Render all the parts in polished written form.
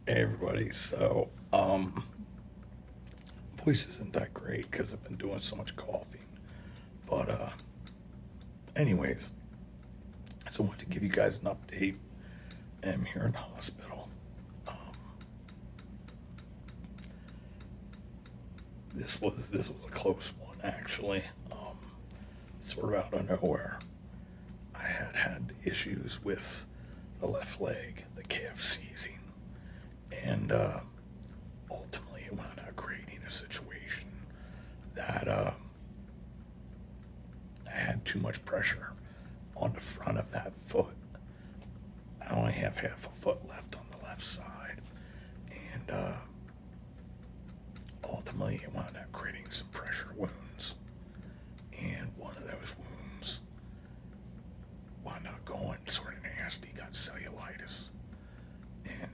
Hey everybody, voice isn't that great because I've been doing so much coughing. But anyways, so I wanted to give you guys an update. I'm here in the hospital. Um, this was a close one actually. Sort of out of nowhere. I had issues with the left leg, the calf seizing, and ultimately it wound up creating a situation that I had too much pressure on the front of that foot. I only have half a foot left on the left side, and ultimately it wound up creating some pressure wounds. And one of those wounds wound up going sort of nasty, got cellulitis, and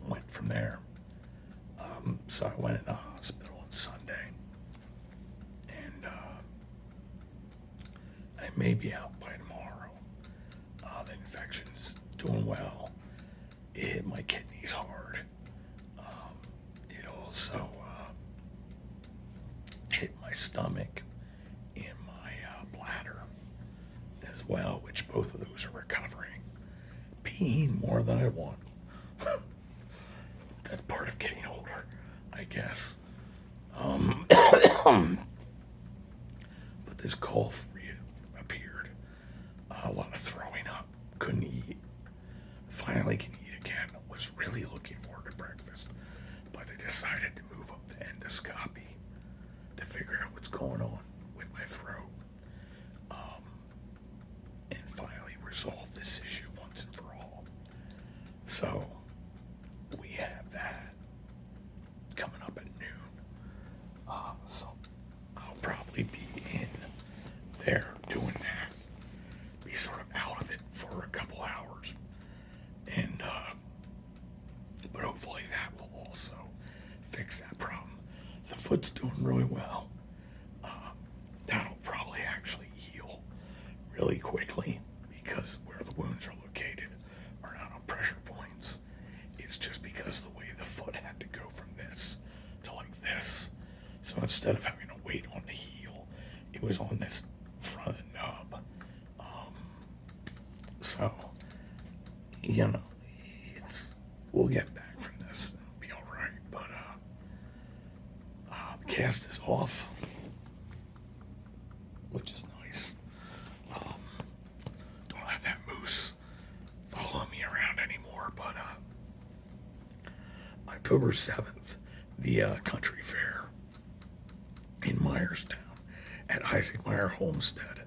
went from there. So I went in the hospital on Sunday, and I may be out by tomorrow. The infection's doing well. It hit my kidneys hard. It also hit my stomach and my bladder as well, which both of those are recovering. Peeing more than I want. That's part of getting older, I guess. But this cough appeared. A lot of throwing up. Couldn't eat. Finally can eat again. Was really looking forward to breakfast. But I decided to move up the endoscopy to figure out what's going on with my throat. And finally resolve this issue once and for all. So we have that coming up at noon. So I'll probably be in there doing that. Be sort of out of it for a couple hours. And but hopefully that will also fix that problem. The foot's doing really well. That'll probably actually heal really quickly because where the wounds are located are not on pressure points. It's just because of the way the foot had to go from this to like this. So instead of having to wait on the heel, it was on this front nub. So, we'll get back from this and it'll be alright. But the cast is off, which is nice. Don't have that moose following me around anymore. But October 7th, the country fair in Myerstown at Isaac Meyer Homestead.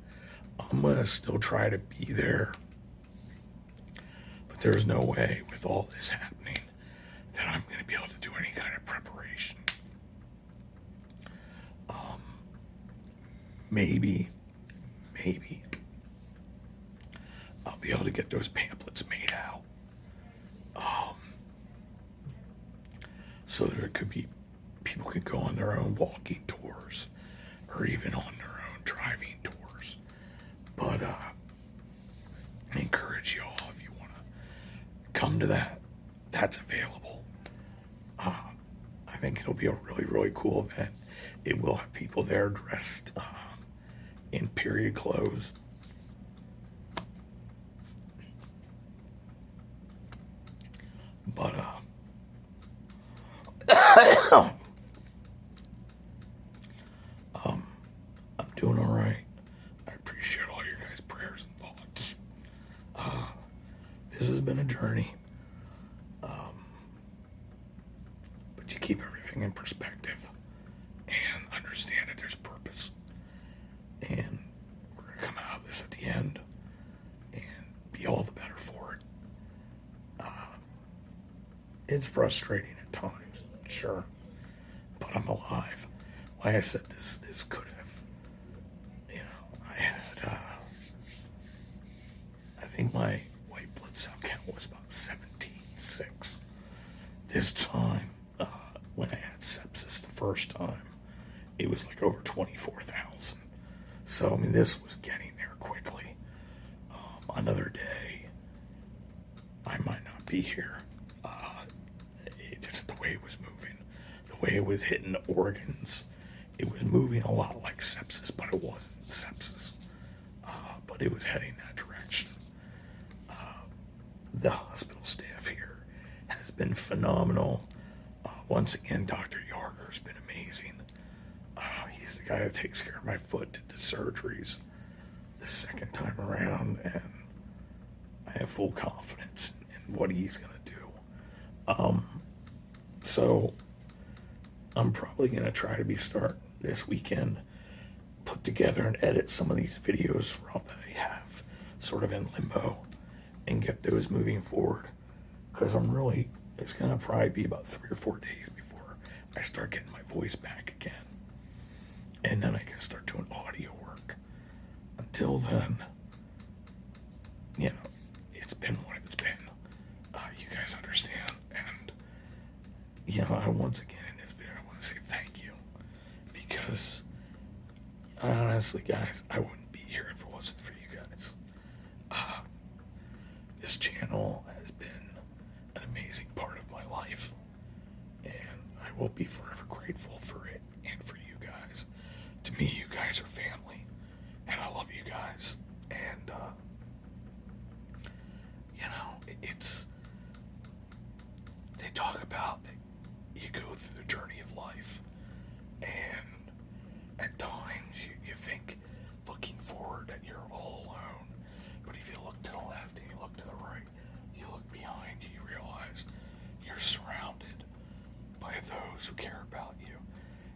I'm going to still try to be there. But there's no way with all this happening that I'm going to be able to do any kind of preparation. Maybe I'll be able to get those pamphlets made out. So that it could be, people could go on their own walking tours or even on their own driving tours. But I encourage you all, if you want to come to that, that's available. I think it'll be a really, really cool event. It will have people there dressed in period clothes. But I'm doing all right. I appreciate all your guys' prayers and thoughts. This has been a journey, but you keep everything in perspective and understand that there's purpose. And we're going to come out of this at the end and be all the better for it. It's frustrating at times, sure, but I'm alive. Like I said, this could have, I had, I think my white blood cell count was about 17.6. This time, when I had sepsis the first time, it was like over 24,000. So, this was getting there quickly. Another day, I might not be here. way it was moving, the way it was hitting the organs. It was moving a lot like sepsis, but it wasn't sepsis. But it was heading that direction. The hospital staff here has been phenomenal. Once again, Dr. Yarger's been amazing. He's the guy that takes care of my foot, did the surgeries the second time around, and I have full confidence in what he's going to do. So I'm probably going to try to be starting this weekend, put together and edit some of these videos from that I have sort of in limbo and get those moving forward. Because it's going to probably be about 3 or 4 days before I start getting my voice back again. And then I can start doing audio work. Until then, it's been what it's been. You guys understand. And, once again in this video, I want to say thank you. Because, honestly, guys, I wouldn't be here if it wasn't for you guys. This channel has been an amazing part of my life. And I will be forever grateful for it and for you guys. To me, you guys are family. And I love you guys. And, they talk about that you go through the journey of life. And at times you think looking forward that you're all alone. But if you look to the left and you look to the right, you look behind you, you realize you're surrounded by those who care about you.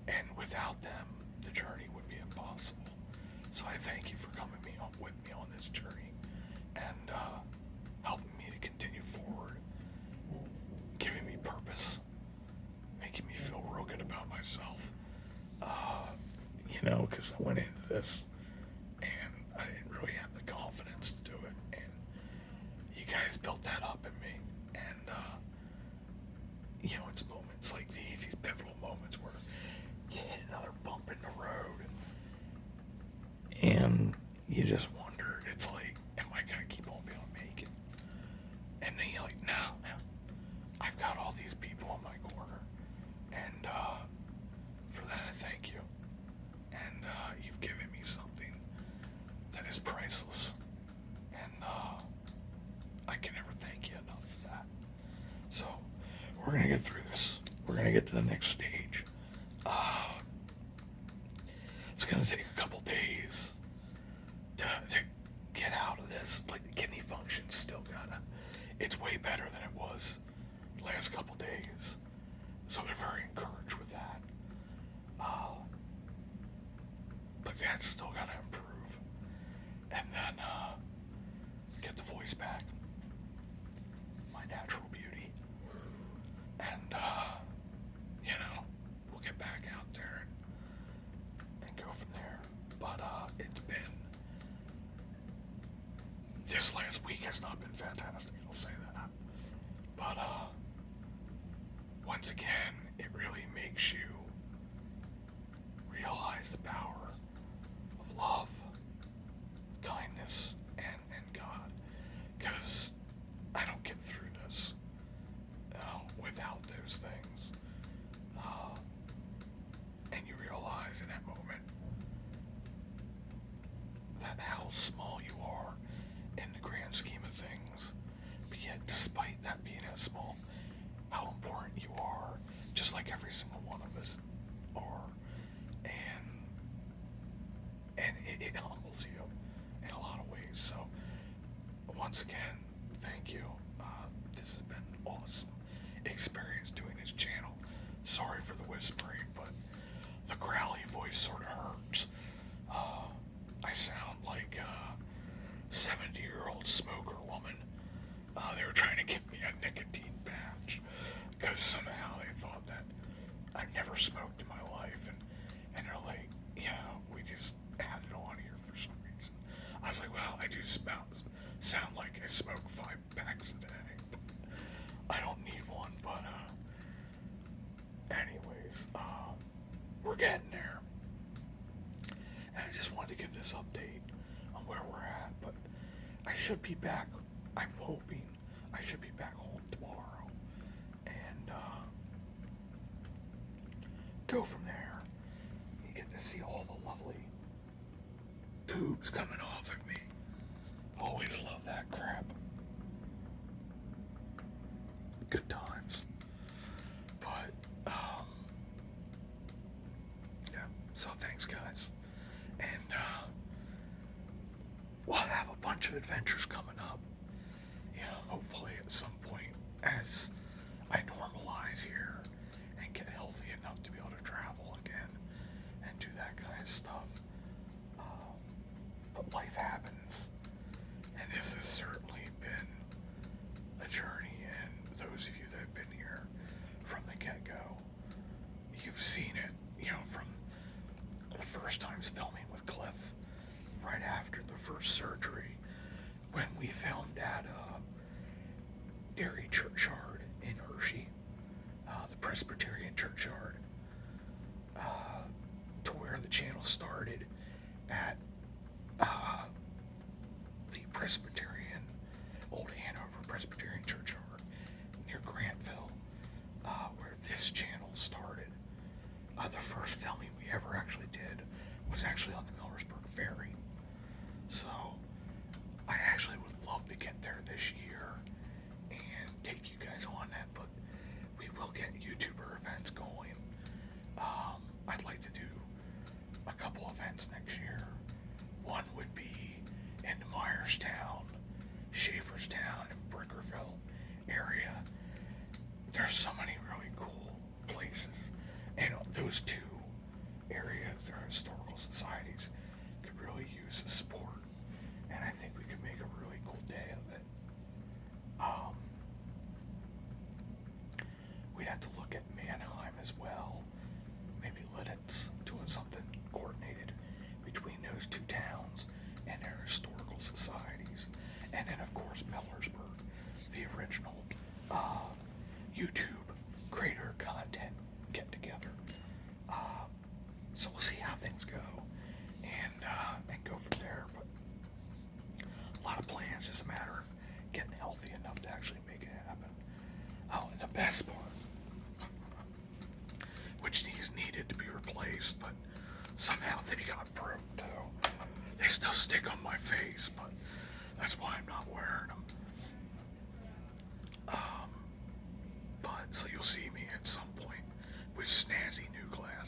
And without them, the journey would be impossible. So I thank you for coming with me on this journey and helping me to continue forward, giving me purpose, making me feel real good about myself. Because I went into this and I didn't really have the confidence to do it. And you guys built that up in me. And, it's moments like these pivotal moments where you hit another bump in the road. And you just wonder, it's like, am I going to keep on being able to make it? And then you're like, no, I've got all these people in my corner. And for that, I thank you. And you've given me something that is priceless. And I can never thank you enough for that. So we're going to get through this. We're going to get to the next stage. It's going to take a couple days to get out of this. Like, the kidney function's still it's way better than it was the last couple days. So they're very encouraged with that. But that's still got to improve. And then get the voice back. My natural beauty. And, we'll get back out there and go from there. But it's been... This last week has not been fantastic, I'll say that. But once again, it really makes you realize the power of love, kindness, and God. Because I don't get through this without those things. And you realize in that moment that how small you are in the grand scheme of things, but yet despite that being as small, how important you are, just like every single one of us are. And it humbles you in a lot of ways. So once again, thank you. This has been an awesome experience doing this channel. Sorry for the whispering, but the growly voice sort of hurts. I sound like a 70-year-old smoker woman. They were trying to give me a nicotine patch because somehow they thought that I've never smoked in my life, and they're like, we just had it on here for some reason. I was like, well, I do sound like I smoke 5 packs a day. I don't need one, but anyways, we're getting there. And I just wanted to give this update on where we're at, but I should be back. I'm hoping I should be back home tomorrow. And go from there. You get to see all the lovely tubes coming off of me. Always love that crap. Good times. But, yeah. So thanks, guys. And, we'll have a bunch of adventures coming up. You know, hopefully at some point as I normalize here and get healthy enough to be able to travel again and do that kind of stuff. But life happens, and this has certainly been a journey, and those of you that have been here from the get-go, you've seen it, you know, from the first times filming with Cliff, right after the first surgery, when we filmed at Dairy Churchyard in Hershey, the Presbyterian Churchyard, to where the channel started at the Presbyterian, Old Hanover Presbyterian Churchyard near Grantville, where this channel started. The first filming we ever actually did was actually on the Millersburg Ferry. So I actually would love to get there this year and take you guys on that, but we will get YouTuber events going. I'd like to do a couple events next year. One would be in Myerstown, Schaeferstown, and Brickerville area. There's so many really cool places, and those two areas, their historical societies, could really use the support, and I think we could make a really cool day of it. We'd have to look at Mannheim as well, maybe Lidditz, doing something coordinated between those two towns and their historical societies, and then of course Millersburg, the original YouTube creator content get together. So we'll see how things go, and go from there. But a lot of plans, just a matter of getting healthy enough to actually make it happen. Oh, and the best part, which these needed to be replaced, but somehow they got broke too. They still stick on my face, but that's why I'm not wearing them. But so you'll see me at some point with snazzy new glasses.